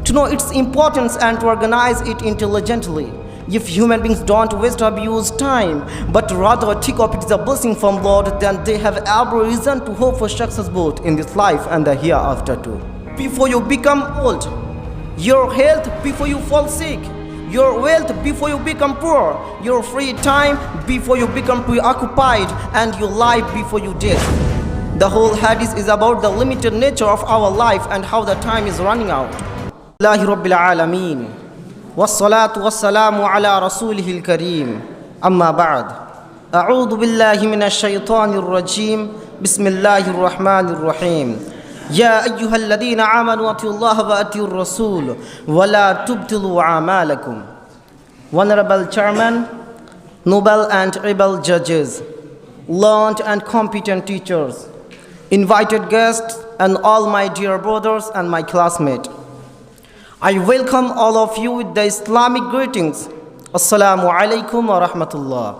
to know its importance and to organize it intelligently. If human beings don't waste or abuse time, but rather think of it as a blessing from Lord, then they have every reason to hope for success both in this life and the hereafter too. Before you become old, your health before you fall sick, your wealth before you become poor, your free time before you become preoccupied, and your life before you die. The whole hadith is about the limited nature of our life and how the time is running out. Allahi Rabbil Alameen. والصلاة والسلام على رسوله الكريم أما بعد أعوذ بالله من الشيطان الرجيم بسم الله الرحمن الرحيم يا أيها الذين آمنوا أطيعوا الله وأطيعوا الرسول ولا تبطلوا أعمالكم. Honorable Chairman, noble and able judges, learned and competent teachers, invited guests, and all my dear brothers and my classmates, I welcome all of you with the Islamic greetings. Assalamu alaikum wa rahmatullah.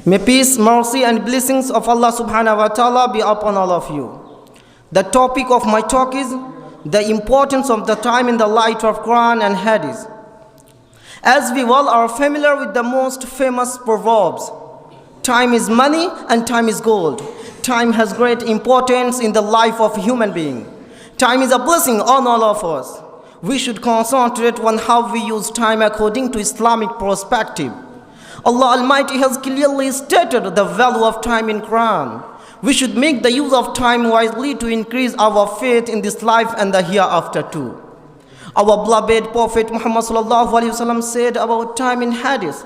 May peace, mercy, and blessings of Allah subhanahu wa ta'ala be upon all of you. The topic of my talk is the importance of the time in the light of Quran and Hadees. As we all are familiar with the most famous proverbs, time is money and time is gold. Time has great importance in the life of a human being. Time is a blessing on all of us. We should concentrate on how we use time according to Islamic perspective. Allah Almighty has clearly stated the value of time in Quran. We should make the use of time wisely to increase our faith in this life and the hereafter too. Our beloved Prophet Muhammad said about time in Hadith,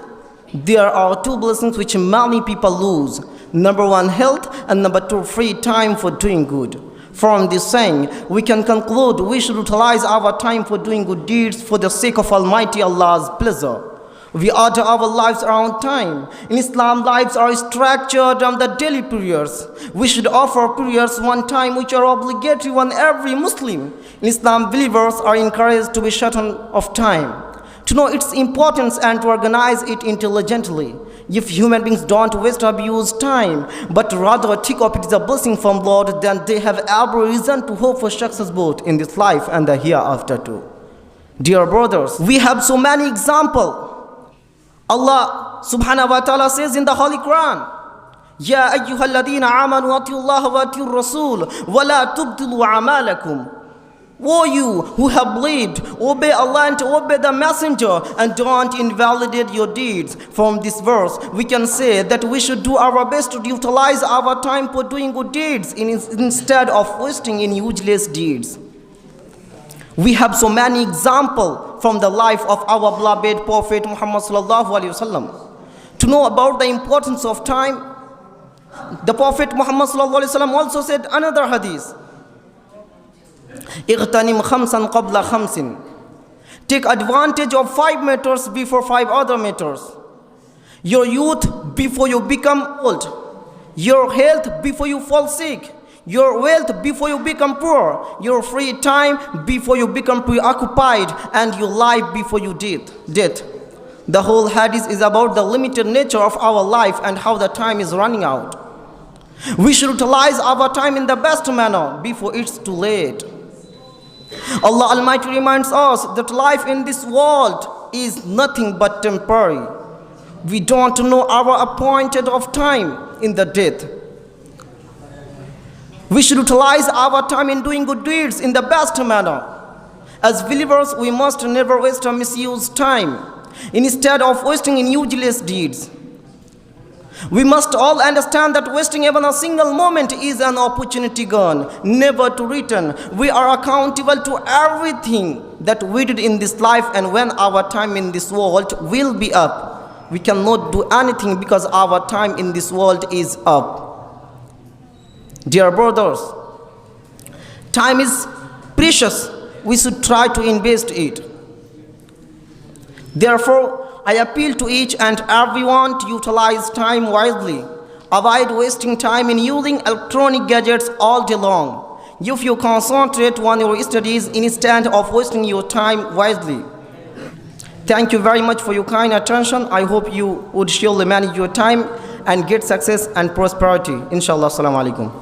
there are two blessings which many people lose. Number one, health, and number two, free time for doing good. From this saying, we can conclude we should utilize our time for doing good deeds for the sake of Almighty Allah's pleasure. We order our lives around time. In Islam, lives are structured on the daily prayers. We should offer prayers one time which are obligatory on every Muslim. In Islam, believers are encouraged to be certain of time, to know its importance and to organize it intelligently. If human beings don't waste or abuse time, but rather think of it as a blessing from Lord, then they have every reason to hope for success both in this life and the hereafter too. Dear brothers, we have so many examples. Allah subhanahu wa ta'ala says in the Holy Quran, Ya ayyuhalladhina amanu ati'u Allah wa ati'u Rasul wa la tubtilu a'malakum. O you who have believed, obey Allah and obey the Messenger, and don't invalidate your deeds. From this verse, we can say that we should do our best to utilize our time for doing good deeds instead of wasting in useless deeds. We have so many examples from the life of our beloved Prophet Muhammad sallallahu alaihi wasallam. To know about the importance of time, the Prophet Muhammad sallallahu alaihi wasallam also said another hadith, اغتنم خمسا قبل خمس. Take advantage of 5 matters before 5 other matters. Your youth before you become old, your health before you fall sick, your wealth before you become poor, your free time before you become preoccupied, and your life before you death. The whole hadith is about the limited nature of our life and how the time is running out. We should utilize our time in the best manner before it's too late. Allah Almighty reminds us that life in this world is nothing but temporary. We don't know our appointed of time in the death. We should utilize our time in doing good deeds in the best manner. As believers, we must never waste or misuse time instead of wasting in useless deeds. We must all understand that wasting even a single moment is an opportunity gone, never to return. We are accountable to everything that we did in this life, and when our time in this world will be up, we cannot do anything because our time in this world is up. Dear brothers, time is precious. We should try to invest it. Therefore, I appeal to each and everyone to utilize time wisely. Avoid wasting time in using electronic gadgets all day long. If you concentrate on your studies instead of wasting your time wisely. Thank you very much for your kind attention. I hope you would surely manage your time and get success and prosperity. Inshallah. Assalamu alaikum.